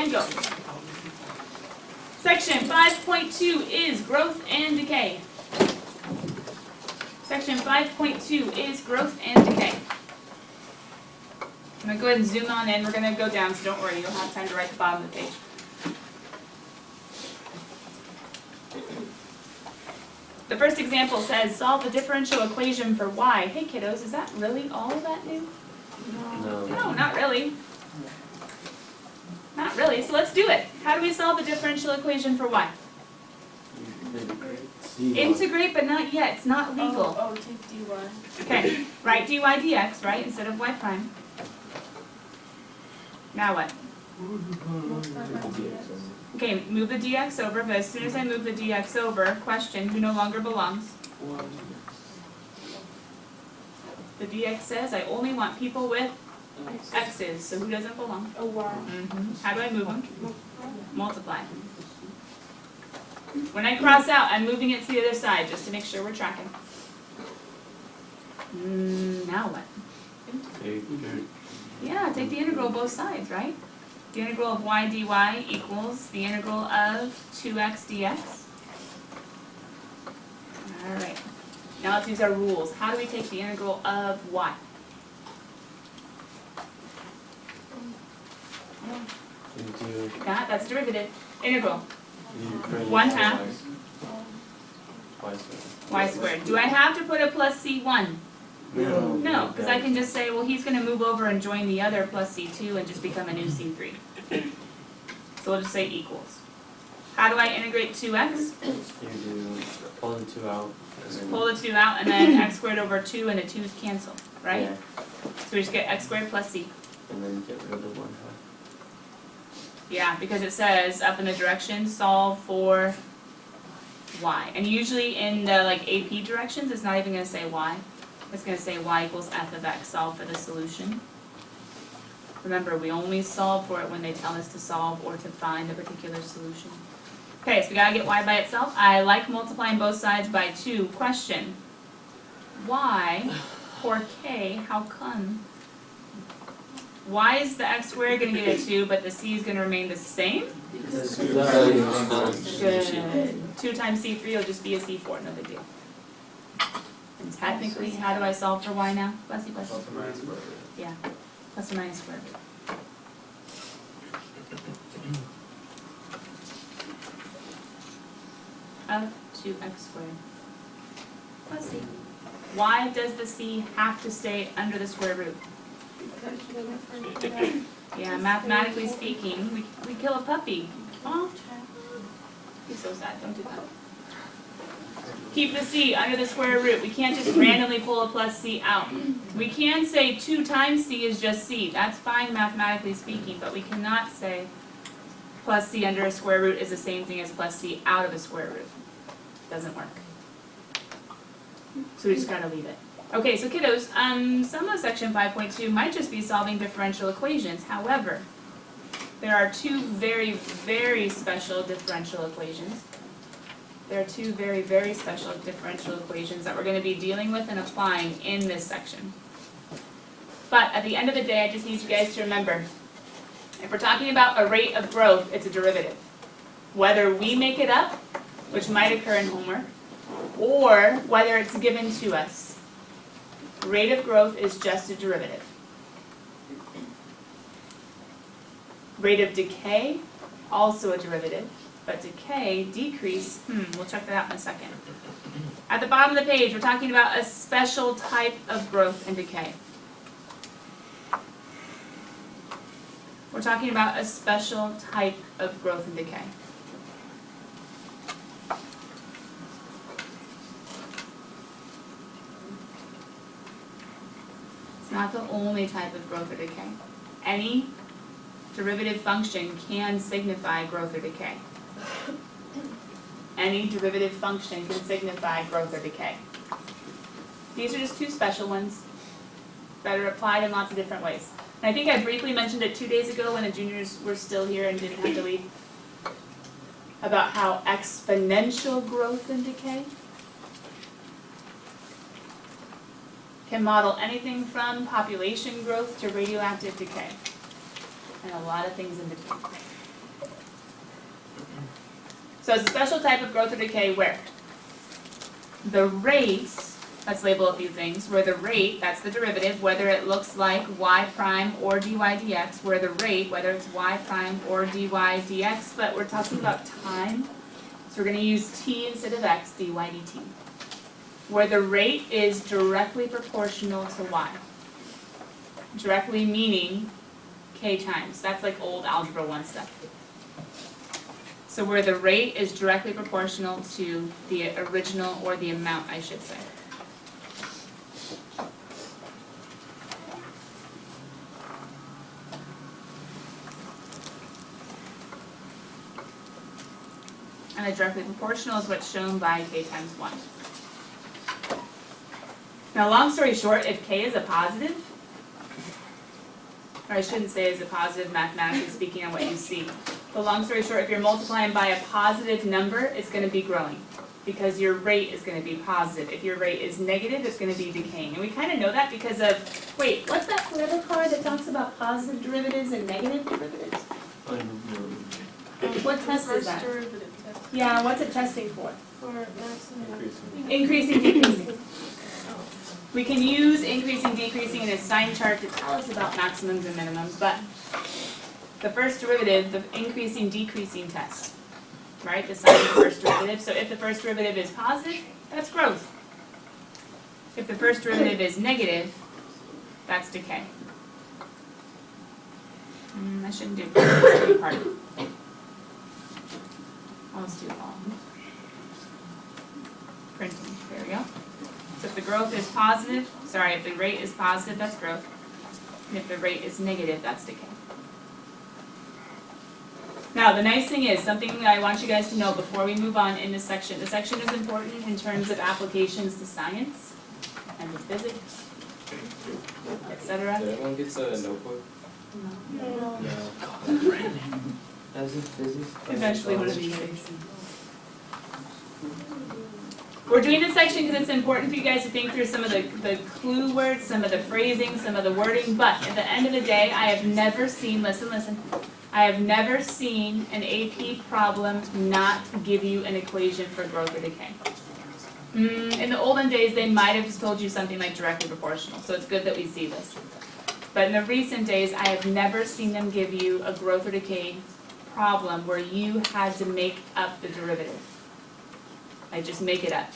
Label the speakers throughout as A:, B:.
A: and go. Section 5.2 is growth and decay. Section 5.2 is growth and decay. I'm going to go ahead and zoom on in. We're going to go down, so don't worry. You'll have time to write the bottom of the page. The first example says, solve the differential equation for y. Hey kiddos, is that really all that new?
B: No.
A: No, not really. Not really, so let's do it. How do we solve the differential equation for y? Integrate, but not yet. It's not legal.
C: Oh, take dy.
A: Okay, write dy dx, right, instead of y prime. Now what? Okay, move the dx over, but as soon as I move the dx over, question, who no longer belongs? The dx says I only want people with x's, so who doesn't belong?
C: A y.
A: How do I move them? Multiply. When I cross out, I'm moving it to the other side, just to make sure we're tracking. Now what? Yeah, take the integral of both sides, right? The integral of y dy equals the integral of 2x dx. Alright, now let's use our rules. How do we take the integral of y? That's derivative. Integral. 1/2 y squared. Do I have to put a plus c1? No, because I can just say, well, he's going to move over and join the other plus c2 and just become a new c3. So we'll just say equals. How do I integrate 2x?
B: You do pull the 2 out.
A: Just pull the 2 out, and then x squared over 2 and the 2's cancel, right?
B: Yeah.
A: So we just get x squared plus c.
B: And then get rid of the 1/2.
A: Yeah, because it says up in the directions, solve for y. And usually in the like AP directions, it's not even going to say y. It's going to say y equals f of x, solve for the solution. Remember, we only solve for it when they tell us to solve or to find a particular solution. Okay, so we got to get y by itself. I like multiplying both sides by 2. Question. Y or k, how come? Why is the x squared going to get a 2, but the c is going to remain the same? Good. 2 times c3 will just be a c4, no big deal. And technically, how do I solve for y now? Bless you, bless you. Yeah, plus or minus square root. Of 2x squared plus c. Why does the c have to stay under the square root? Yeah, mathematically speaking, we kill a puppy. Oh, he's so sad, don't do that. Keep the c under the square root. We can't just randomly pull a plus c out. We can say 2 times c is just c. That's fine mathematically speaking, but we cannot say plus c under a square root is the same thing as plus c out of a square root. Doesn't work. So we just gotta leave it. Okay, so kiddos, some of section 5.2 might just be solving differential equations. However, there are 2 very, very special differential equations. There are 2 very, very special differential equations that we're going to be dealing with and applying in this section. But at the end of the day, I just need you guys to remember, if we're talking about a rate of growth, it's a derivative. Whether we make it up, which might occur in homework, or whether it's given to us. Rate of growth is just a derivative. Rate of decay, also a derivative, but decay, decrease, we'll check that out in a second. At the bottom of the page, we're talking about a special type of growth and decay. We're talking about a special type of growth and decay. It's not the only type of growth or decay. Any derivative function can signify growth or decay. Any derivative function can signify growth or decay. These are just 2 special ones that are applied in lots of different ways. And I think I briefly mentioned it 2 days ago when the juniors were still here and didn't have to leave, about how exponential growth and decay can model anything from population growth to radioactive decay, and a lot of things in between. So it's a special type of growth or decay where the rate, let's label a few things, where the rate, that's the derivative, whether it looks like y prime or dy dx, where the rate, whether it's y prime or dy dx, but we're talking about time, so we're going to use t instead of x, dy dt. Where the rate is directly proportional to y. Directly meaning k times. That's like old algebra 1 stuff. So where the rate is directly proportional to the original, or the amount, I should say. And the directly proportional is what's shown by k times 1. Now, long story short, if k is a positive, or I shouldn't say is a positive mathematically speaking on what you see, but long story short, if you're multiplying by a positive number, it's going to be growing because your rate is going to be positive. If your rate is negative, it's going to be decaying. And we kind of know that because of, wait, what's that forever card that talks about positive derivatives and negative derivatives? What test is that?
C: Derivative test.
A: Yeah, what's it testing for?
C: For maximum.
A: Increasing, decreasing. We can use increasing, decreasing in a sign chart to tell us about maximums and minimums, but the first derivative, the increasing, decreasing test, right? The sign of the first derivative. So if the first derivative is positive, that's growth. If the first derivative is negative, that's decay. I shouldn't do this part. Let's do long. Printing, there we go. So if the growth is positive, if the rate is positive, that's growth. And if the rate is negative, that's decay. Now, the nice thing is, something that I want you guys to know before we move on in this section. This section is important in terms of applications to science and to physics, etc.
D: Did everyone get a notebook?
C: No.
B: As in physics?
A: Eventually one of these days. We're doing this section because it's important for you guys to think through some of the clue words, some of the phrasing, some of the wording, but at the end of the day, I have never seen, listen, I have never seen an AP problem not give you an equation for growth or decay. In the olden days, they might have just told you something like directly proportional, so it's good that we see this. But in the recent days, I have never seen them give you a growth or decay problem where you had to make up the derivative. Like, just make it up.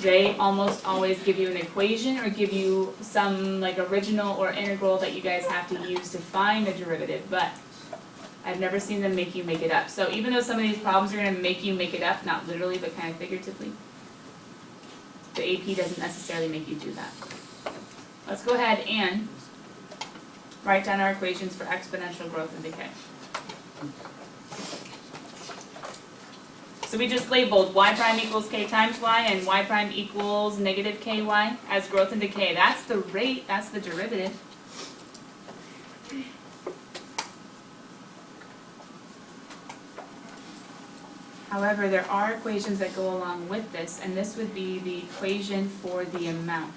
A: They almost always give you an equation or give you some like original or integral that you guys have to use to find a derivative, but I've never seen them make you make it up. So even though some of these problems are going to make you make it up, not literally but kind of figuratively, the AP doesn't necessarily make you do that. Let's go ahead and write down our equations for exponential growth and decay. So we just labeled y prime equals k times y and y prime equals negative ky as growth and decay. That's the rate, that's the derivative. However, there are equations that go along with this, and this would be the equation for the amount.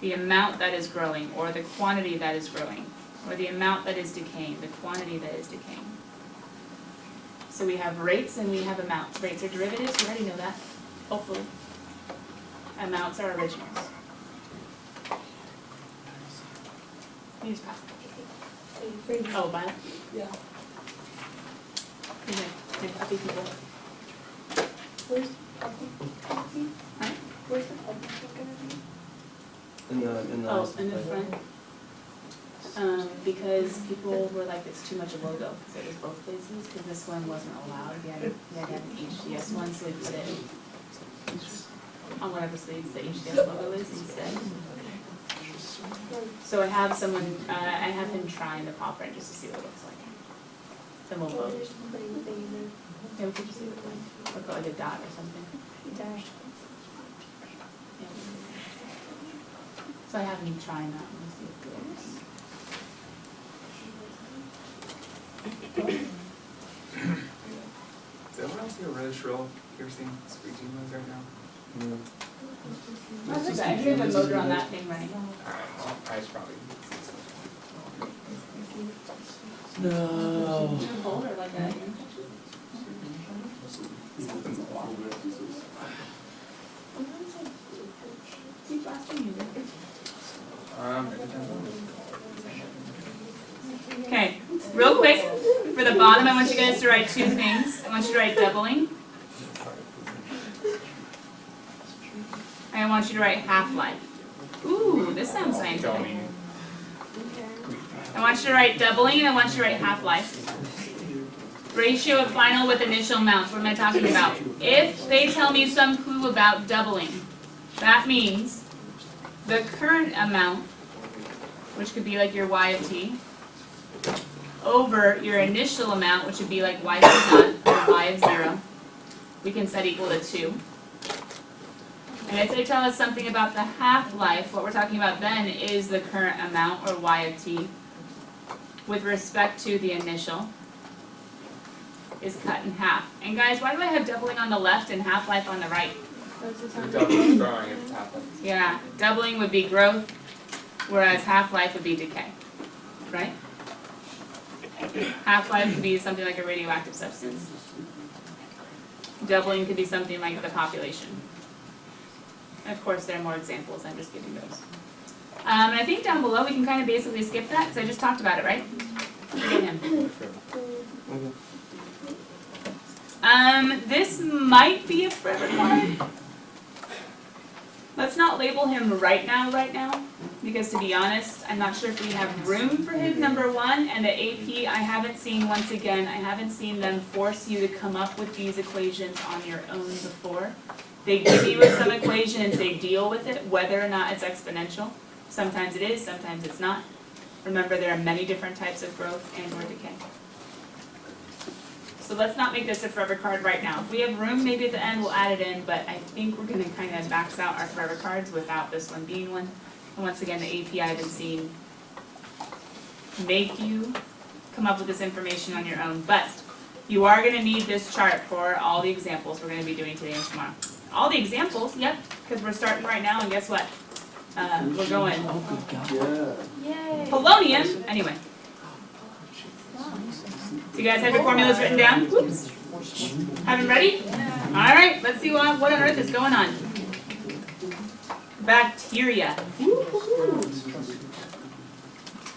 A: The amount that is growing, or the quantity that is growing, or the amount that is decaying, the quantity that is decaying. So we have rates and we have amounts. Rates are derivatives, you already know that, hopefully. Amounts are originals. Please pass it. Oh, Violet?
C: Yeah.
A: Okay, copy people.
C: Where's the public?
A: Huh?
C: Where's the public gonna be?
B: In the
A: Oh, in the front. Because people were like, it's too much a logo, so it was both places, because this one wasn't allowed, you had to have an HDS one, so we put it on whatever sleeve the HDS logo is instead. So I have someone, I have him trying the paw print just to see what it looks like. Then we'll vote.
C: There's something there.
A: Yeah, we could just see what it looks like. Look like a dot or something.
C: Dash.
A: Yeah. So I have him trying that, and we'll see if it works.
E: Does everyone else hear really shrill piercing screeching noise right now?
A: That's okay, I hear the motor on that thing running.
E: Alright, well, I should probably.
B: No.
A: Is it a cold or like a infection? Keep blasting music. Okay, real quick, for the bottom, I want you guys to write two things. I want you to write doubling. And I want you to write half-life. Ooh, this sounds scientific. I want you to write doubling and I want you to write half-life. Ratio of final with initial amounts. What am I talking about? If they tell me some clue about doubling, that means the current amount, which could be like your y of t, over your initial amount, which would be like y of naught, or y of 0, we can set equal to 2. And if they tell us something about the half-life, what we're talking about then is the current amount, or y of t, with respect to the initial, is cut in half. And guys, why do I have doubling on the left and half-life on the right?
E: Doubling, growing, if it's happening.
A: Yeah, doubling would be growth, whereas half-life would be decay, right? Half-life could be something like a radioactive substance. Doubling could be something like the population. And of course, there are more examples, I'm just giving those. And I think down below we can kind of basically skip that, because I just talked about it, right? Forget him. This might be a forever card. Let's not label him right now, because to be honest, I'm not sure if we have room for him, number one, and the AP, I haven't seen them force you to come up with these equations on your own before. They give you some equations, they deal with it, whether or not it's exponential. Sometimes it is, sometimes it's not. Remember, there are many different types of growth and or decay. So let's not make this a forever card right now. If we have room, maybe at the end we'll add it in, but I think we're going to kind of max out our forever cards without this one being one. And once again, the AP I haven't seen make you come up with this information on your own. But you are going to need this chart for all the examples we're going to be doing today and tomorrow. All the examples, yep, because we're starting right now, and guess what? We're going
C: Yay.
A: polonium. Anyway. So you guys have your formulas written down? Oops. Have them ready? All right, let's see what on earth is going on. Bacteria.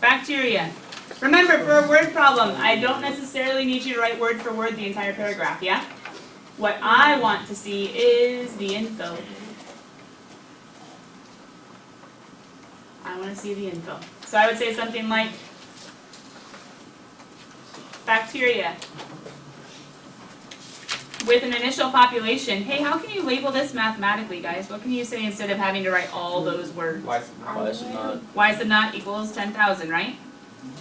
A: Bacteria. Remember, for a word problem, I don't necessarily need you to write word for word the entire paragraph, yeah? What I want to see is the info. I want to see the info. So I would say something like, bacteria with an initial population. Hey, how can you label this mathematically, guys? What can you say instead of having to write all those words?
B: Y sub naught.
A: Y sub naught equals 10,000, right?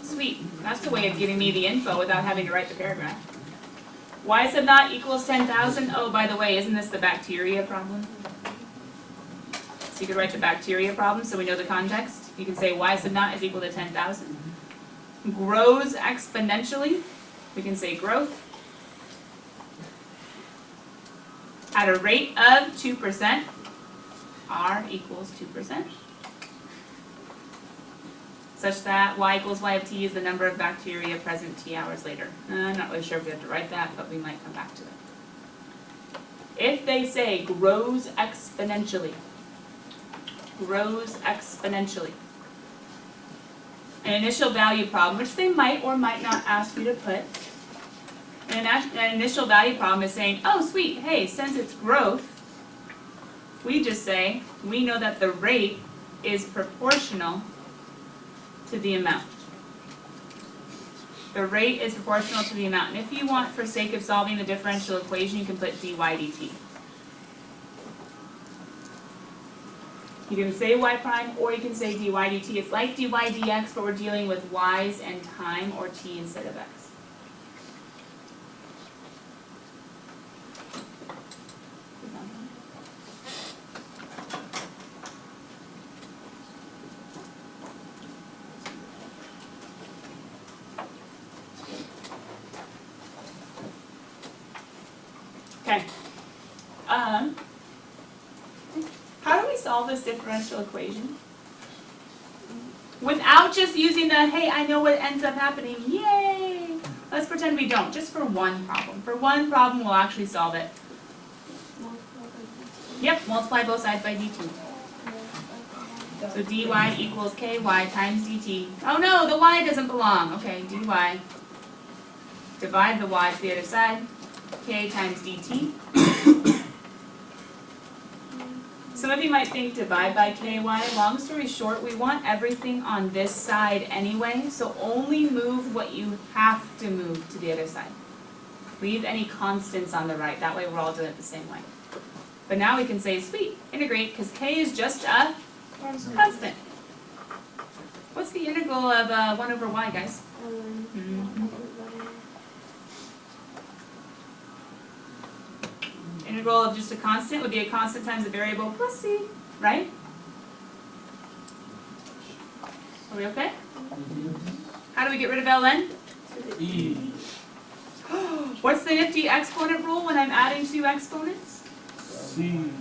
A: Sweet. That's the way of giving me the info without having to write the paragraph. Y sub naught equals 10,000. Oh, by the way, isn't this the bacteria problem? So you could write the bacteria problem so we know the context. You can say Y sub naught is equal to 10,000. Grows exponentially. We can say growth at a rate of 2%. R equals 2%. Such that Y equals Y of t is the number of bacteria present t hours later. I'm not really sure if we have to write that, but we might come back to it. If they say grows exponentially, an initial value problem, which they might or might not ask you to put. An initial value problem is saying, oh sweet, hey, since it's growth, we just say, we know that the rate is proportional to the amount. The rate is proportional to the amount. And if you want, for sake of solving the differential equation, you can put dy dt. You can say y prime, or you can say dy dt. It's like dy dx, but we're dealing with y's and time, or t instead of x. Okay. How do we solve this differential equation? Without just using the, hey, I know what ends up happening, yay! Let's let's pretend we don't, just for one problem. For one problem, we'll actually solve it. Yep, multiply both sides by dt. So dy equals ky times dt. Oh no, the y doesn't belong. Okay, dy. Divide the y to the other side. K times dt. Some of you might think divide by ky. Long story short, we want everything on this side anyway, so only move what you have to move to the other side. Leave any constants on the right, that way we're all doing it the same way. But now we can say, sweet, integrate, because k is just a constant. What's the integral of 1 over y, guys? Integral of just a constant would be a constant times a variable plus c, right? Are we okay? How do we get rid of ln?
C: E.
A: What's the nifty exponent rule when I'm adding two exponents?
C: C.
D: And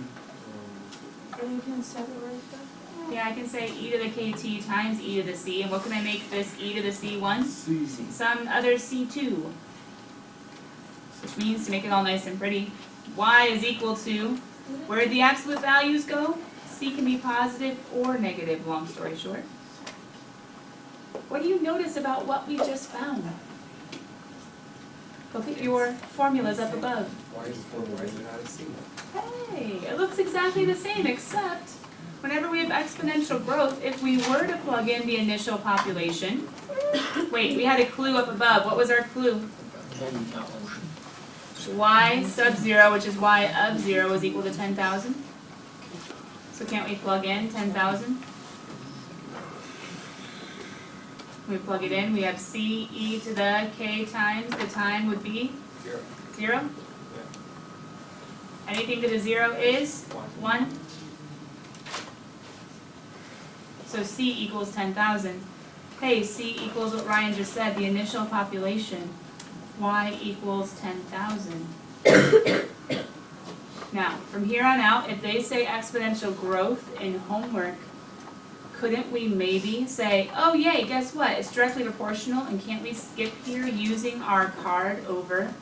D: you can separate them.
A: Yeah, I can say e to the kt times e to the c, and what can I make this e to the c1?
C: C.
A: Some other c2. Which means, to make it all nice and pretty, y is equal to, where did the absolute values go? C can be positive or negative, long story short. What do you notice about what we just found? Look at your formulas up above.
E: Why is it not a C?
A: Hey, it looks exactly the same, except whenever we have exponential growth, if we were to plug in the initial population, wait, we had a clue up above. What was our clue? Y sub 0, which is y of 0, is equal to 10,000. So can't we plug in 10,000? When we plug it in, we have c e to the k times the time would be
E: 0.
A: 0. Anything to the 0 is 1. So c equals 10,000. Hey, c equals what Ryan just said, the initial population. Y equals 10,000. Now, from here on out, if they say exponential growth in homework, couldn't we maybe say, oh yay, guess what? It's directly proportional, and can't we skip here using our card over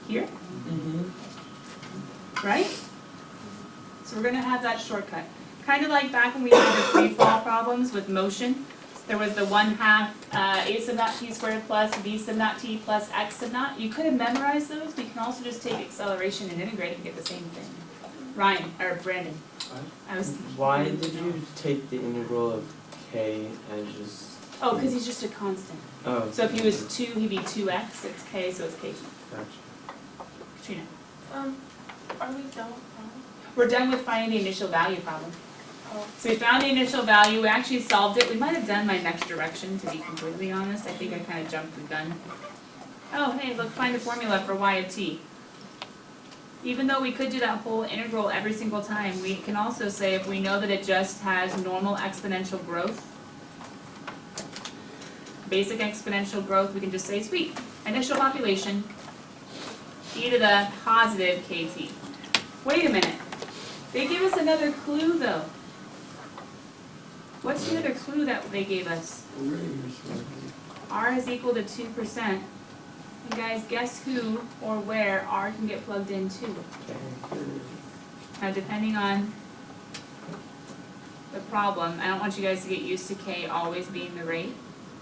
A: here? Right? So we're going to have that shortcut. Kind of like back when we did the free fall problems with motion. There was the 1/2 a sub naught t squared plus b sub naught t plus x sub naught. You could have memorized those, but you can also just take acceleration and integrate and get the same thing. Ryan, or Brandon. I was.
B: Why did you take the integral of k as just?
A: Oh, because he's just a constant.
B: Oh.
A: So if he was 2, he'd be 2x. It's k, so it's k2.
B: Gotcha.
A: Katrina.
D: Are we done with
A: We're done with finding the initial value problem.
D: Oh.
A: So we found the initial value, we actually solved it. We might have done my next direction, to be completely honest. I think I kind of jumped the gun. Oh, hey, look, find the formula for y of t. Even though we could do that whole integral every single time, we can also say if we know that it just has normal exponential growth, basic exponential growth, we can just say, sweet, initial population, e to the positive kt. Wait a minute. They gave us another clue, though. What's the other clue that they gave us? R is equal to 2%. You guys, guess who or where R can get plugged into? Now, depending on the problem, I don't want you guys to get used to K always being the rate,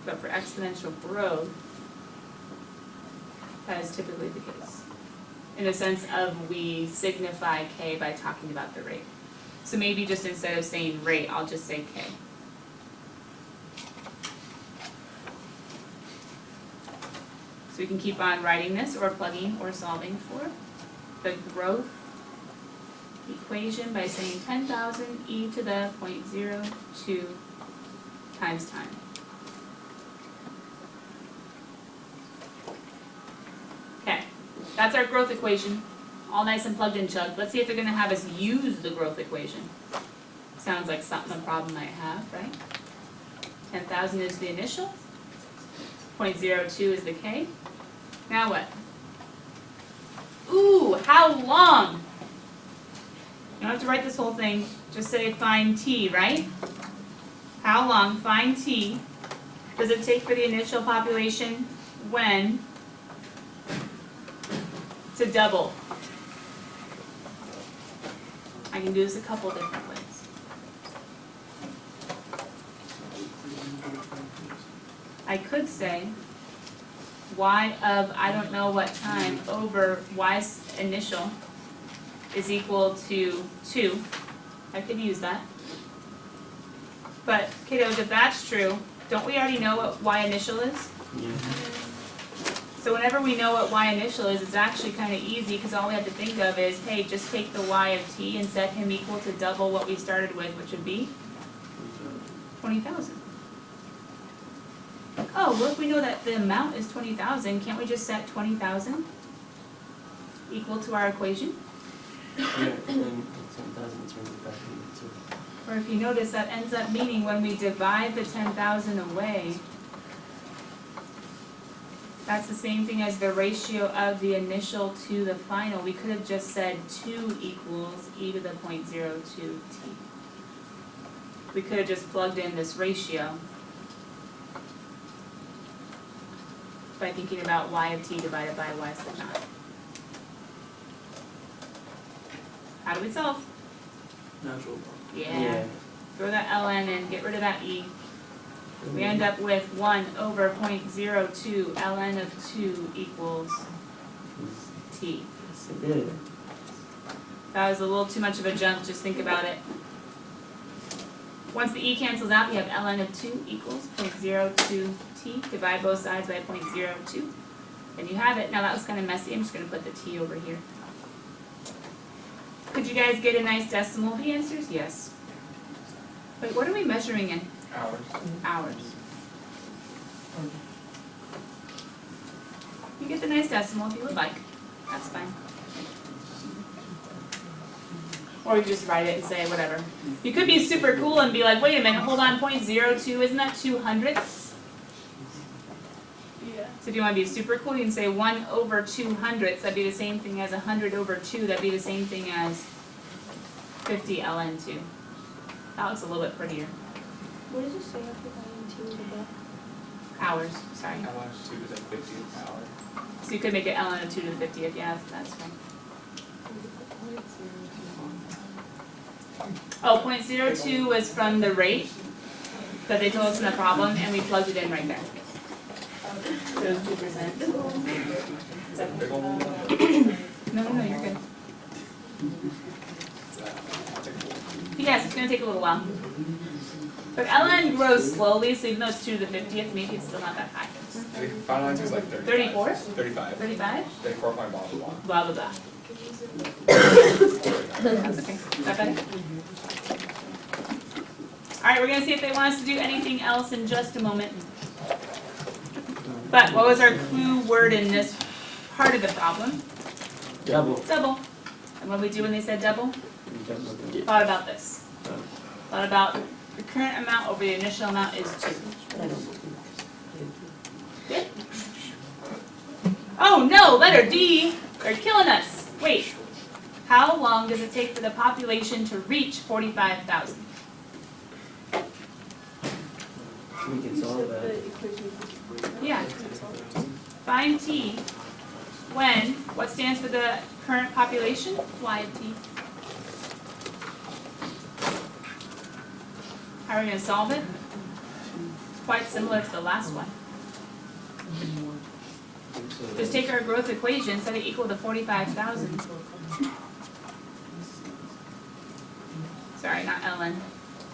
A: but for exponential growth, that is typically the case. In the sense of we signify K by talking about the rate. So maybe just instead of saying rate, I'll just say K. So we can keep on writing this or plugging or solving for the growth equation by saying 10,000 e to the 0.02 times time. Okay, that's our growth equation, all nice and plugged in, Chug. Let's see if they're going to have us use the growth equation. Sounds like something a problem might have, right? 10,000 is the initial, 0.02 is the K. Now what? Ooh, how long? You don't have to write this whole thing, just say find t, right? How long, find t, does it take for the initial population when to double. I can do this a couple different ways. I could say y of I don't know what time over y's initial is equal to 2. I could use that. But kiddos, if that's true, don't we already know what y initial is?
B: Yeah.
A: So whenever we know what y initial is, it's actually kind of easy because all we have to think of is, hey, just take the y of t and set him equal to double what we started with, which would be 20,000. Oh, well, if we know that the amount is 20,000, can't we just set 20,000 equal to our equation?
B: Yeah, and then 10,000 turns it back into 2.
A: Or if you notice, that ends up meaning when we divide the 10,000 away, that's the same thing as the ratio of the initial to the final. We could have just said 2 equals e to the 0.02t. We could have just plugged in this ratio by thinking about y of t divided by y sub naught. How do we solve?
C: Natural.
A: Yeah. Throw that ln in, get rid of that e. We end up with 1 over 0.02 ln of 2 equals t.
B: Yes, it did.
A: That was a little too much of a jump, just think about it. Once the e cancels out, you have ln of 2 equals 0.02t. Divide both sides by 0.02. And you have it. Now that was kind of messy. I'm just going to put the t over here. Could you guys get a nice decimal of the answers? Yes. Wait, what are we measuring in?
E: Hours.
A: Hours. You get the nice decimal if you would like. That's fine. Or you just write it and say whatever. You could be super cool and be like, wait a minute, hold on, 0.02, isn't that 200ths?
D: Yeah.
A: So if you want to be super cool, you can say 1 over 200ths. That'd be the same thing as 100 over 2. That'd be the same thing as 50 ln 2. That looks a little bit prettier.
D: What does it say after ln 2 in the book?
A: Hours, sorry.
E: How much 2 to the 50th hour?
A: So you could make it ln of 2 to the 50th, yeah, that's fine. Oh, 0.02 was from the rate that they told us in the problem, and we plugged it in right there. So it was 2%.
E: Big ol' number.
A: No, you're good. Yes, it's going to take a little while. But ln grows slowly, so even though it's 2 to the 50th, maybe it's still not that high.
E: The final answer is like 35.
A: 34?
E: 35.
A: 35?
E: 34 point blah blah blah.
A: Blah, blah, blah. That's okay. Is that better? Alright, we're going to see if they want us to do anything else in just a moment. But what was our clue word in this part of the problem?
B: Double.
A: Double. And what did we do when they said double?
B: Double.
A: Thought about this. Thought about the current amount over the initial amount is 2. Good? Oh no, letter D! They're killing us. Wait. How long does it take for the population to reach 45,000?
B: We can solve that.
A: Yeah. Find T when, what stands for the current population? Y of T. How are we going to solve it? It's quite similar to the last one. Just take our growth equation, set it equal to 45,000. Sorry, not ln.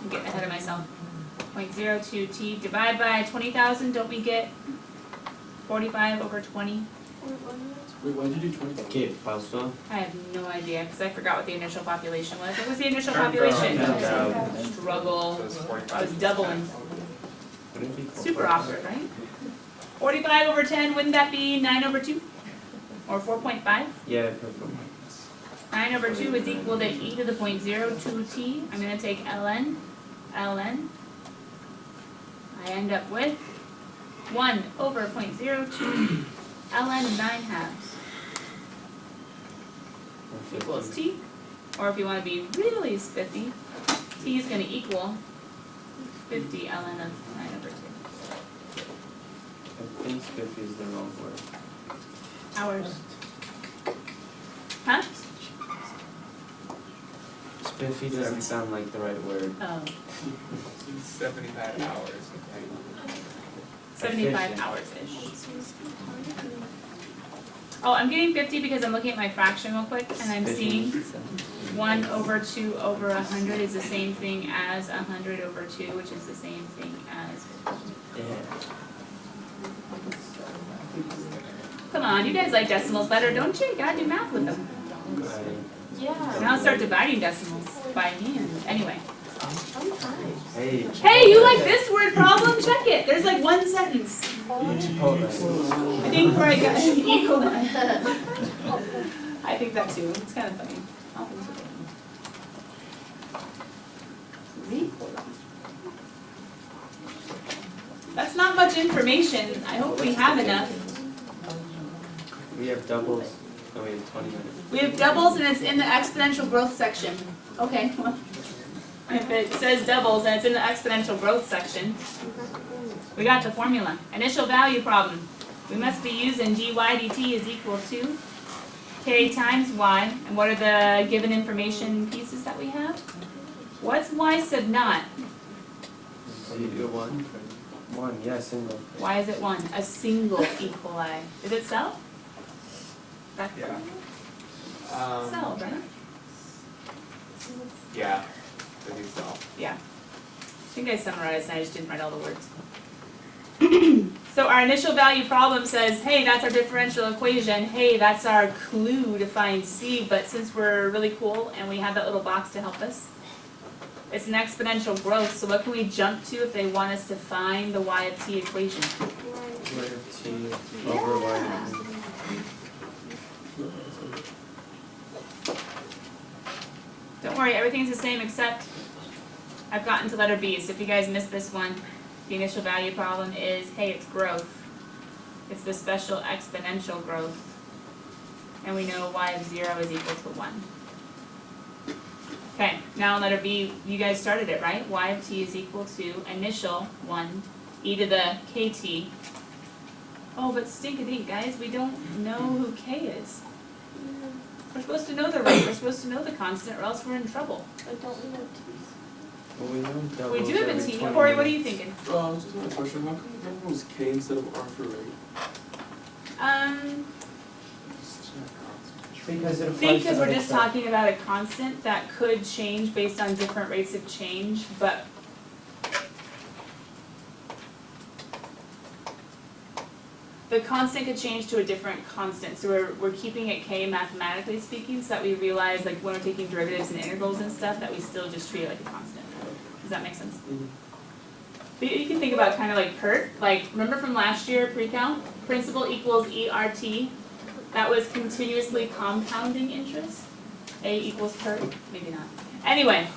A: I'm getting ahead of myself. 0.02t divide by 20,000. Don't we get 45 over 20?
C: Wait, why'd you do 20?
B: Okay, pausa.
A: I have no idea because I forgot what the initial population was. What was the initial
E: Turns
A: population?
B: out.
A: Struggle.
E: So it's 45.
A: I was doubling.
B: Wouldn't it be called
A: Super
B: pausa?
A: awkward, right? 45 over 10, wouldn't that be 9 over 2? Or 4.5?
B: Yeah, perfect.
A: 9 over 2 is equal to e to the 0.02t. I'm going to take ln. I end up with 1 over 0.02 ln 9 halves equals t. Or if you want to be really spiffy, t is going to equal 50 ln of 9 over 2.
B: I think spiffy is the wrong word.
A: Hours.
B: Spiffy doesn't sound like the right word.
A: Oh,
E: 75 hours.
A: 75
B: Efficient.
A: hours-ish. Oh, I'm getting 50 because I'm looking at my fraction real quick, and I'm seeing 1 over 2 over 100 is the same thing as 100 over 2, which is the same thing as 50.
B: Yeah.
A: Come on, you guys like decimals better, don't you? You gotta do math with them.
B: Right.
D: Yeah.
A: Now start dividing decimals by hand. Anyway.
D: Sometimes.
B: Hey.
A: Hey, you like this word problem? Check it. There's like one sentence.
B: Chipotle.
A: I think where I got equal. I think that too. It's kind of funny. I'll think of it. That's not much information. I hope we have enough.
B: We have doubles. Oh, we have 20 minutes.
A: We have doubles and it's in the exponential growth section. Okay, well, if it says doubles and it's in the exponential growth section, we got the formula. Initial value problem. We must be using dy dt is equal to k times y. And what are the given information pieces that we have? What's y sub naught?
B: 1. 1, yeah, single.
A: Why is it 1? A single equali. Is it cell? Back
E: Yeah.
A: Cell, right?
E: Yeah. The new cell.
A: Yeah. I think I summarized and I just didn't write all the words. So our initial value problem says, hey, that's our differential equation. Hey, that's our clue to find C. But since we're really cool and we have that little box to help us, it's an exponential growth. So what can we jump to if they want us to find the y of t equation?
B: Y of t over y of t.
A: Don't worry, everything's the same except I've gotten to letter B. So if you guys missed this one, the initial value problem is, hey, it's growth. It's the special exponential growth. And we know y of 0 is equal to 1. Okay, now letter B, you guys started it, right? Y of t is equal to initial 1, e to the kt. Oh, but stink-a-dink, guys, we don't know who k is. We're supposed to know the rate, we're supposed to know the constant, or else we're in trouble.
D: But don't we know T's?
B: Well, we know doubles
A: We do have a
B: every
A: t.
B: 20
A: Corey, what are you
B: minutes.
A: thinking?
C: Just one question, how come everyone was K instead of R for rate?
B: Because it applies
A: Because
B: to
A: we're
B: other
A: just
B: stuff.
A: talking about a constant that could change based on different rates of change, but the constant could change to a different constant. So we're keeping it k mathematically speaking, so that we realize, like when we're taking derivatives and integrals and stuff, that we still just treat it like a constant. Does that make sense?
B: Mhm.
A: But you can think about kind of like PERT. Like remember from last year, pre-count? Principal equals ERT. That was continuously compounding interest. A equals PERT? Maybe not. Anyway,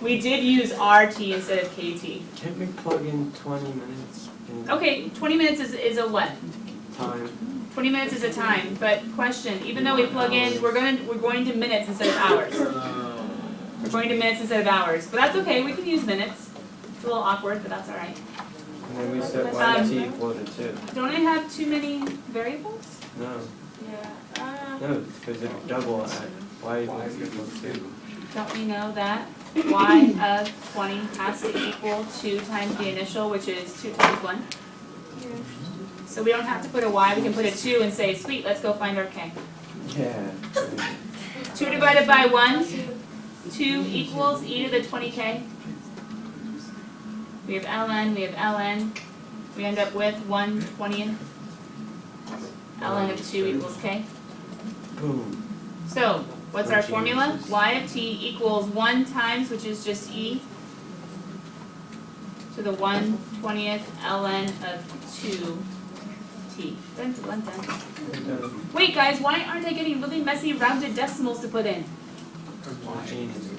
A: we did use RT instead of KT.
B: Can't we plug in 20 minutes in
A: Okay, 20 minutes is a what?
B: time?
A: 20 minutes is a time, but question, even though we plug in, we're going to minutes instead of hours. We're going to minutes instead of hours, but that's okay, we can use minutes. It's a little awkward, but that's alright.
B: And then we set y of t equal to 2.
A: Don't I have too many variables?
B: No,
D: Yeah.
B: no, because it'd double at y equal to 2.
A: Don't we know that y of 20 has to equal 2 times the initial, which is 2 times 1? So we don't have to put a y, we can put a 2 and say, sweet, let's go find our k.
B: Yeah.
A: 2 divided by 1, 2 equals e to the 20k. We have ln, we have ln. We end up with 1/20th. ln of 2 equals k.
B: Boom.
A: So, what's our formula? Y of t equals 1 times, which is just e, to the 1/20th ln of 2t. Dun, dun, dun. Wait guys, why aren't I getting really messy rounded decimals to put in?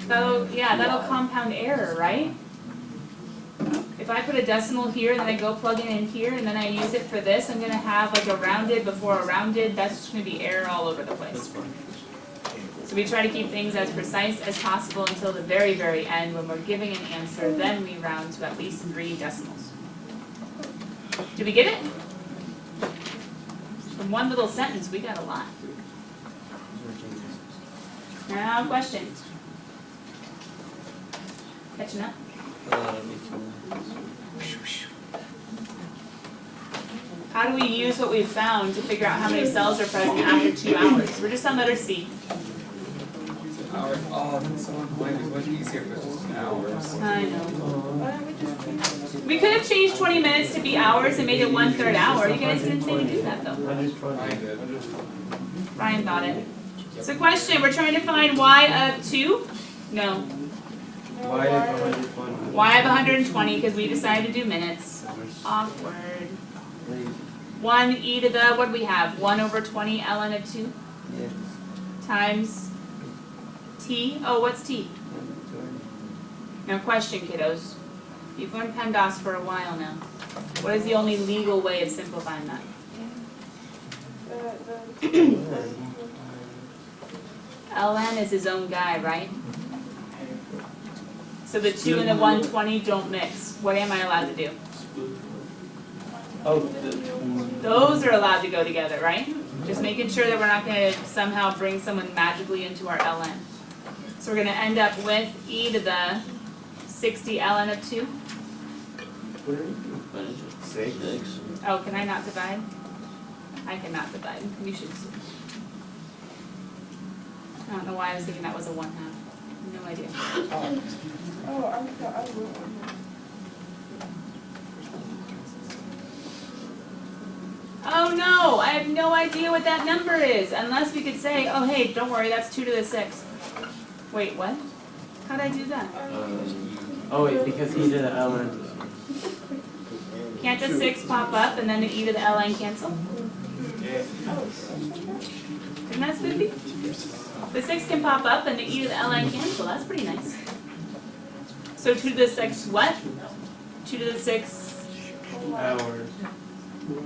A: That'll compound error, right? If I put a decimal here and then I go plug it in here and then I use it for this, I'm gonna have like a rounded before a rounded, that's just gonna be error all over the
B: That's
A: place.
B: fine.
A: So we try to keep things as precise as possible until the very, very end when we're giving an answer, then we round to at least 3 decimals. Do we get it? From one little sentence, we got a lot. Now, question. Catching up? How do we use what we've found to figure out how many cells are present after 2 hours? We're just on letter C.
E: Hour, oh, that's so annoying, it's much easier if it's just hours.
A: I know.
D: Why don't we just change it?
A: We could have changed 20 minutes to be hours and made it 1/3 hour. You guys didn't say to do that though.
E: I did.
A: Ryan thought it. So question, we're trying to find y of 2? No.
B: Why is 120?
A: Y of 120 because we decided to do minutes. Awkward. 1 e to the, what do we have? 1/20 ln of 2
B: Yeah.
A: times t. Oh, what's t? Now question, kiddos. You've learned PEMDAS for a while now. What is the only legal way of simplifying that? ln is his own guy, right? So the 2 and the 120 don't mix. What am I allowed to do?
B: Oh,
A: Those are allowed to go together, right? Just making sure that we're not going to somehow bring someone magically into our ln. So we're going to end up with e to the 60 ln of 2.
B: Six.
A: Oh, can I not divide? I cannot divide. You should. I don't know why I was thinking that was a 1/2. No idea.
D: Oh, I thought I wrote one.
A: Oh no, I have no idea what that number is. Unless we could say, oh hey, don't worry, that's 2 to the 6th. Wait, what? How'd I do that?
B: Oh wait, because he did an element.
A: Can't the 6 pop up and then the e to the ln cancel? Isn't that spooky? The 6 can pop up and the e to the ln cancel. That's pretty nice. So 2 to the 6 what? 2 to the 6
B: Hours.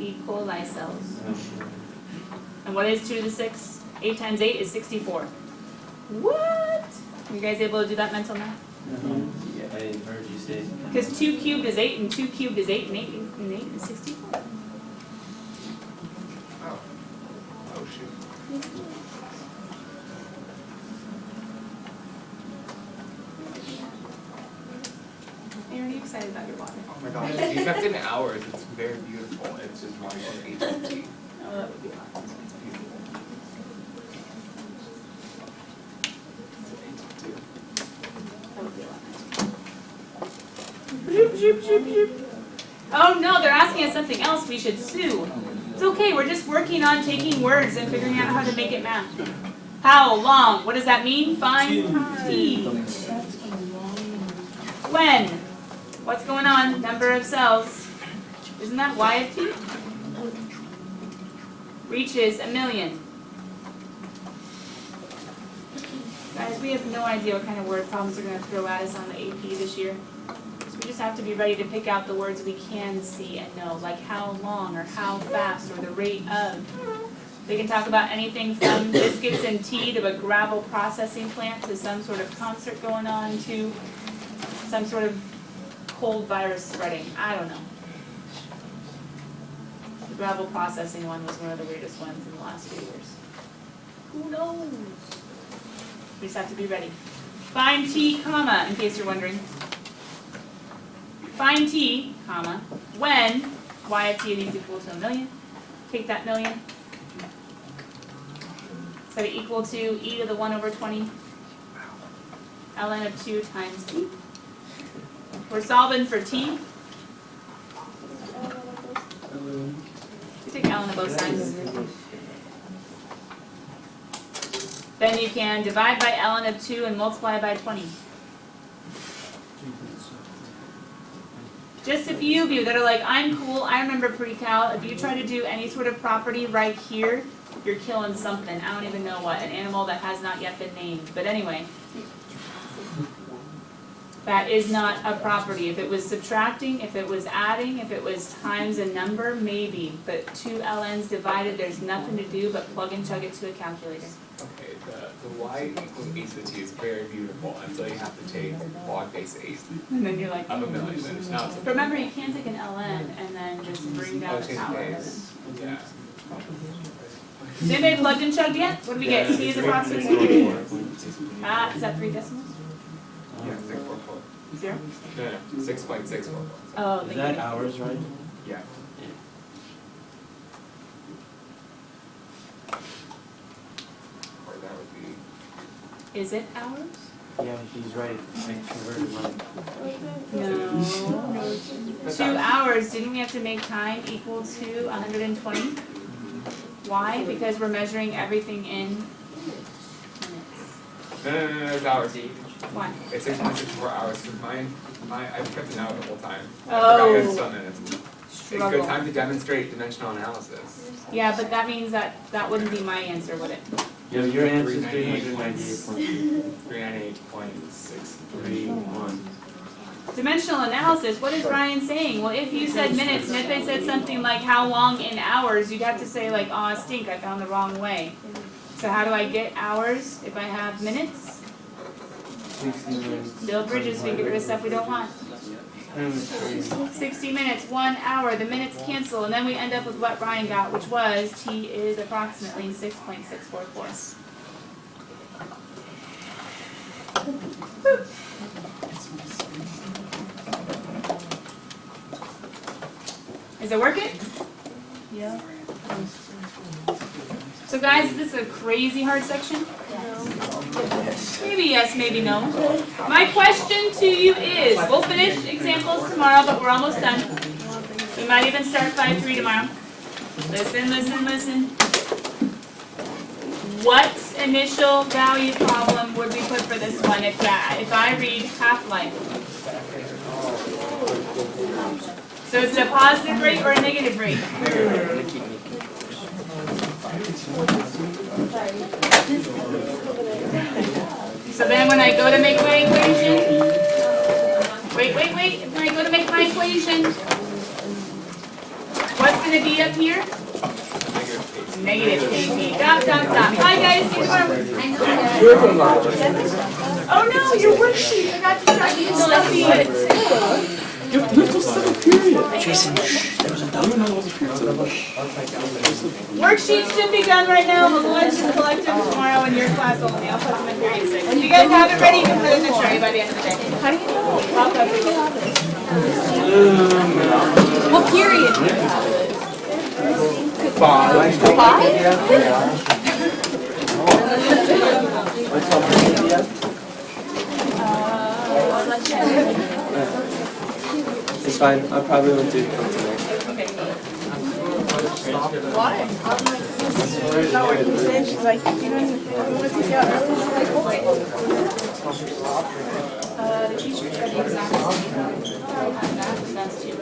A: E. coli cells. And what is 2 to the 6? 8 times 8 is 64. What? You guys able to do that mental math?
B: Yeah, I heard you say.
A: Because 2 cubed is 8 and 2 cubed is 8 and 8 and 8 is 64.
E: Oh. Oh, shoot.
A: Aaron, are you excited about your water?
E: Oh my gosh, you kept it in hours, it's very beautiful, it's just wrong on HT.
A: Oh, that would be hot. That would be a lot. Oh no, they're asking us something else. We should sue. It's okay. We're just working on taking words and figuring out how to make it math. How long? What does that mean? Find t. When? What's going on? Number of cells. Isn't that y of t? Reaches 1,000,000. Guys, we have no idea what kind of word problems are going to throw at us on the AP this year. So we just have to be ready to pick out the words we can see and know, like how long or how fast or the rate of. They can talk about anything from biscuits and tea to a gravel processing plant to some sort of concert going on to some sort of cold virus spreading. I don't know. The gravel processing one was one of the weirdest ones in the last few years. Who knows? We just have to be ready. Find t, comma, in case you're wondering. Find t, comma, when y of t is equal to 1,000,000. Take that 1,000,000. Set it equal to e to the 1/20 ln of 2 times t. We're solving for t. You take ln of both sides. Then you can divide by ln of 2 and multiply by 20. Just a few of you that are like, I'm cool, I remember pre-cal. If you try to do any sort of property right here, you're killing something. I don't even know what, an animal that has not yet been named. But anyway, that is not a property. If it was subtracting, if it was adding, if it was times a number, maybe. But 2 ln's divided, there's nothing to do but plug and chug it to a calculator.
E: Okay, the y equals a to t is very beautiful until you have to take log base 8
A: And then you're like,
E: of 1,000,000. Now it's
A: remember, you can't take an ln and then just bring down the
E: change
A: power.
E: base. Yeah.
A: Has anybody plugged and chugged yet? What do we get? T is approximately. Is that 3 decimals?
E: Yeah, it's like 4 4.
A: 0?
E: No, 6.64.
A: Oh,
B: Is
A: thank
B: that
A: you.
B: hours, right?
E: Yeah. Or that would be,
A: Is it hours?
B: Yeah, he's right. I converted mine.
A: No.
E: that's
A: 2
E: hours.
A: hours, didn't we have to make time equal to 120? Why? Because we're measuring everything in minutes.
E: No, it's hours.
A: Why?
E: It's 6.64 hours, because I've kept it out the whole time.
A: Oh.
E: I forgot it's on minutes. It's a good
A: Struggle.
E: time to demonstrate dimensional analysis.
A: Yeah, but that means that wouldn't be my answer, would it?
B: Yeah, your answer is
E: 398.2.
B: 398.2.
E: 398.631.
A: Dimensional analysis, what is Ryan saying? Well, if you said minutes and if they said something like how long in hours, you'd have to say like, aw, stink, I found the wrong way. So how do I get hours if I have minutes?
B: 60 minutes.
A: Build bridges, we get rid of stuff we don't want. 60 minutes, 1 hour, the minutes cancel, and then we end up with what Ryan got, which was T is approximately 6.644. Is it working?
D: Yeah.
A: So guys, is this a crazy hard section? Maybe yes, maybe no. My question to you is, we'll finish examples tomorrow, but we're almost done. We might even start 5-3 tomorrow. Listen, listen, listen. What initial value problem would we put for this one if I read half-life? So is it a positive rate or a negative rate? So then when I go to make my equation, when I go to make my equation, what's going to be up here? Negative KP. Dot, dot, dot. Bye guys, see you tomorrow. Oh no, your worksheet, I forgot to tell you to study it.
C: There's no seventh period.
B: Jason, there was a
C: I don't even know there was a period.
A: Worksheets should be done right now, but let's just collect them tomorrow in your class only. I'll put them in period 6. If you guys have it ready, you can put it in the tray by the end of the day. How do you know? What period?
B: 5.
A: 5?
B: What's up, India? It's fine. I probably won't do it tonight.
A: Why?
D: She's like, you don't even want to pick out.
A: The teacher said the exact same. I have that, but that's too big.